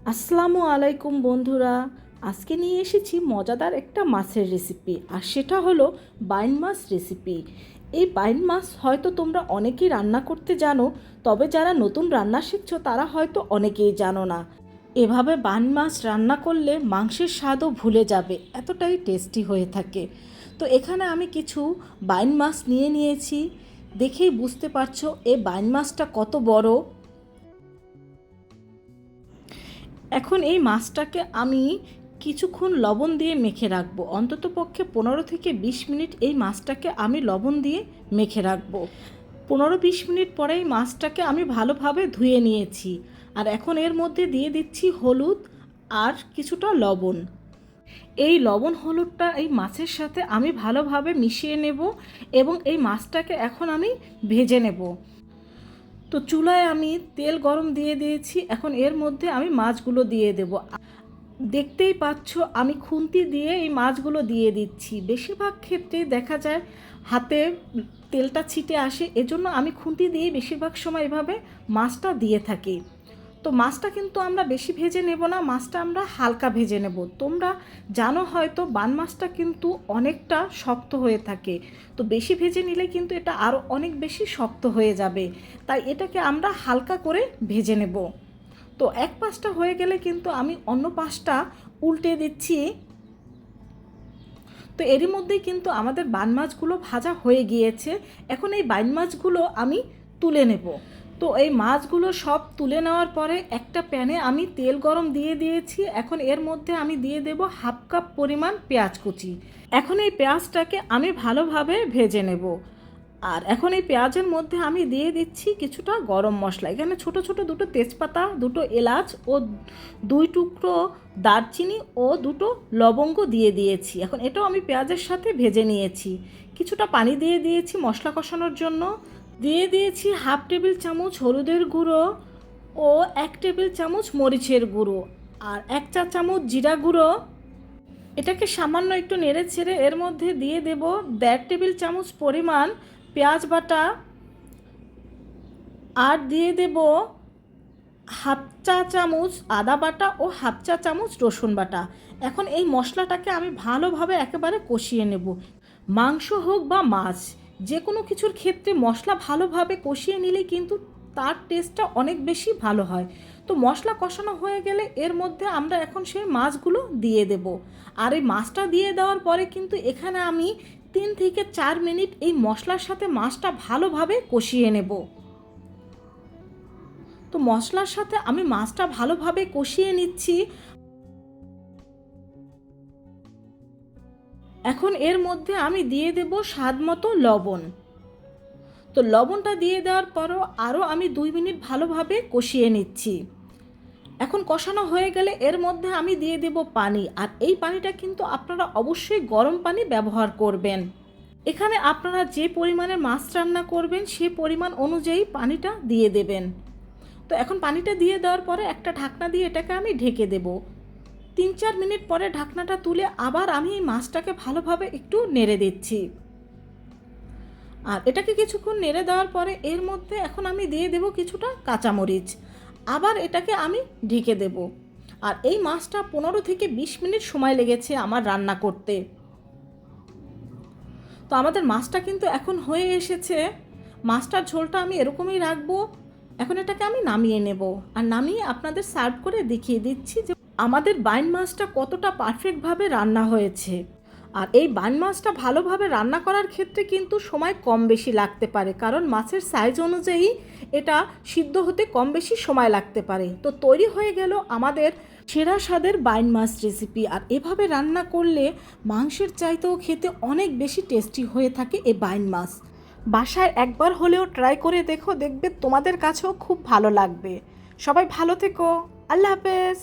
আসসালামু আলাইকুম বন্ধুরা। আজকে নিয়ে এসেছি মজাদার একটা মাছের রেসিপি, আর সেটা হলো বাইন মাছ রেসিপি। এই বাইন মাছ হয়তো তোমরা অনেকেই রান্না করতে জানো, তবে যারা নতুন রান্না শিখছো তারা হয়তো অনেকেই জানো না। এভাবে বাইন মাছ রান্না করলে মাংসের স্বাদও ভুলে যাবে, এতটাই টেস্টি হয়ে থাকে। তো এখানে আমি কিছু বাইন মাছ নিয়ে নিয়েছি। দেখেই বুঝতে পারছো এই বাইন মাছটা কত বড়। এখন এই মাছটাকে আমি কিছুক্ষণ লবণ দিয়ে মেখে রাখবো, অন্ততপক্ষে 15 থেকে 20 মিনিট এই মাছটাকে আমি লবণ দিয়ে মেখে রাখবো। 15-20 মিনিট পরে এই মাছটাকে আমি ভালোভাবে ধুয়ে নিয়েছি, আর এখন এর মধ্যে দিয়ে দিচ্ছি হলুদ আর কিছুটা লবণ। এই লবণ হলুদটা এই মাছের সাথে আমি ভালোভাবে মিশিয়ে নেব, এবং এই মাছটাকে এখন আমি ভেজে নেব। তো চুলায় আমি তেল গরম দিয়ে দিয়েছি, এখন এর মধ্যে আমি মাছগুলো দিয়ে দেব। দেখতেই পাচ্ছ আমি খুন্তি দিয়ে এই মাছগুলো দিয়ে দিচ্ছি। বেশিরভাগ ক্ষেত্রেই দেখা যায় হাতে তেলটা ছিটে আসে, এজন্য আমি খুন্তি দিয়ে বেশিরভাগ সময় এভাবে মাছটা দিয়ে থাকি। তো মাছটা কিন্তু আমরা বেশি ভেজে নেব না, মাছটা আমরা হালকা ভেজে নেব। তোমরা জানো হয়তো বান মাছটা কিন্তু অনেকটা শক্ত হয়ে থাকে, তো বেশি ভেজে নিলে কিন্তু এটা আরও অনেক বেশি শক্ত হয়ে যাবে, তাই এটাকে আমরা হালকা করে ভেজে নেব। তো এক পাশটা হয়ে গেলে কিন্তু আমি অন্য পাশটা উল্টে দিচ্ছি। তো এরই মধ্যেই কিন্তু আমাদের বান মাছগুলো ভাজা হয়ে গিয়েছে। এখন এই বাইন মাছগুলো আমি তুলে নেব। তো এই মাছগুলো সব তুলে নেওয়ার পরে একটা প্যানে আমি তেল গরম দিয়ে দিয়েছি। এখন এর মধ্যে আমি দিয়ে দেব 1/2 কাপ পরিমাণ পেঁয়াজ কুচি। এখন এই পেঁয়াজটাকে আমি ভালোভাবে ভেজে নেব। আর এখন এই পেঁয়াজের মধ্যে আমি দিয়ে দিচ্ছি কিছুটা গরম মশলা। এখানে ছোট ছোট দুটো তেজপাতা, দুটো এলাচ ও 2 টুকরো দারচিনি ও 2টো লবঙ্গ দিয়ে দিয়েছি। এখন এটাও আমি পেঁয়াজের সাথে ভেজে নিয়েছি। কিছুটা পানি দিয়ে দিয়েছি মশলা কষানোর জন্য। দিয়ে দিয়েছি 1/2 টেবিল চামচ হলুদের গুঁড়ো ও 1 টেবিল চামচ মরিচের গুঁড়ো আর 1 চা চামচ জিরা গুঁড়ো। এটাকে সামান্য একটু নেড়ে ছেড়ে এর মধ্যে দিয়ে দেব 1.5 টেবিল চামচ পরিমাণ পেঁয়াজ বাটা, আর দিয়ে দেব 1/2 চা চামচ আদা বাটা ও 1/2 চা চামচ রসুন বাটা। এখন এই মশলাটাকে আমি ভালোভাবে একেবারে কষিয়ে নেব। মাংস হোক বা মাছ, যে কোনো কিছুর ক্ষেত্রে মশলা ভালোভাবে কষিয়ে নিলে কিন্তু তার টেস্টটা অনেক বেশি ভালো হয়। তো মশলা কষানো হয়ে গেলে এর মধ্যে আমরা এখন সেই মাছগুলো দিয়ে দেব। আর এই মাছটা দিয়ে দেওয়ার পরে কিন্তু এখানে আমি 3 থেকে 4 মিনিট এই মশলার সাথে মাছটা ভালোভাবে কষিয়ে নেব। তো মশলার সাথে আমি মাছটা ভালোভাবে কষিয়ে নিচ্ছি। এখন এর মধ্যে আমি দিয়ে দেব স্বাদ মতো লবণ। তো লবণটা দিয়ে দেওয়ার পরও আরও আমি 2 মিনিট ভালোভাবে কষিয়ে নিচ্ছি। এখন কষানো হয়ে গেলে এর মধ্যে আমি দিয়ে দেব পানি, আর এই পানিটা কিন্তু আপনারা অবশ্যই গরম পানি ব্যবহার করবেন। এখানে আপনারা যে পরিমাণে মাছ রান্না করবেন সেই পরিমাণ অনুযায়ী পানিটা দিয়ে দেবেন। তো এখন পানিটা দিয়ে দেওয়ার পরে একটা ঢাকনা দিয়ে এটাকে আমি ঢেকে দেব। 3-4 মিনিট পরে ঢাকনাটা তুলে আবার আমি এই মাছটাকে ভালোভাবে একটু নেড়ে দিচ্ছি। আর এটাকে কিছুক্ষণ নেড়ে দেওয়ার পরে এর মধ্যে এখন আমি দিয়ে দেব কিছুটা কাঁচামরিচ, আবার এটাকে আমি ঢেকে দেব। আর এই মাছটা 15 থেকে 20 মিনিট সময় লেগেছে আমার রান্না করতে। তো আমাদের মাছটা কিন্তু এখন হয়ে এসেছে। মাছটার ঝোলটা আমি এরকমই রাখবো। এখন এটাকে আমি নামিয়ে নেব, আর নামিয়ে আপনাদের সার্ভ করে দেখিয়ে দিচ্ছি যে আমাদের বাইন মাছটা কতটা পারফেক্টভাবে রান্না হয়েছে। আর এই বাইন মাছটা ভালোভাবে রান্না করার ক্ষেত্রে কিন্তু সময় কম বেশি লাগতে পারে, কারণ মাছের সাইজ অনুযায়ী এটা সিদ্ধ হতে কম বেশি সময় লাগতে পারে। তো তৈরি হয়ে গেল আমাদের সেরা স্বাদের বাইন মাছ রেসিপি। আর এভাবে রান্না করলে মাংসের চাইতেও খেতে অনেক বেশি টেস্টি হয়ে থাকে এই বাইন মাছ। বাসায় একবার হলেও ট্রাই করে দেখো, দেখবে তোমাদের কাছেও খুব ভালো লাগবে। সবাই ভালো থেকো। আল্লাহ হাফেজ।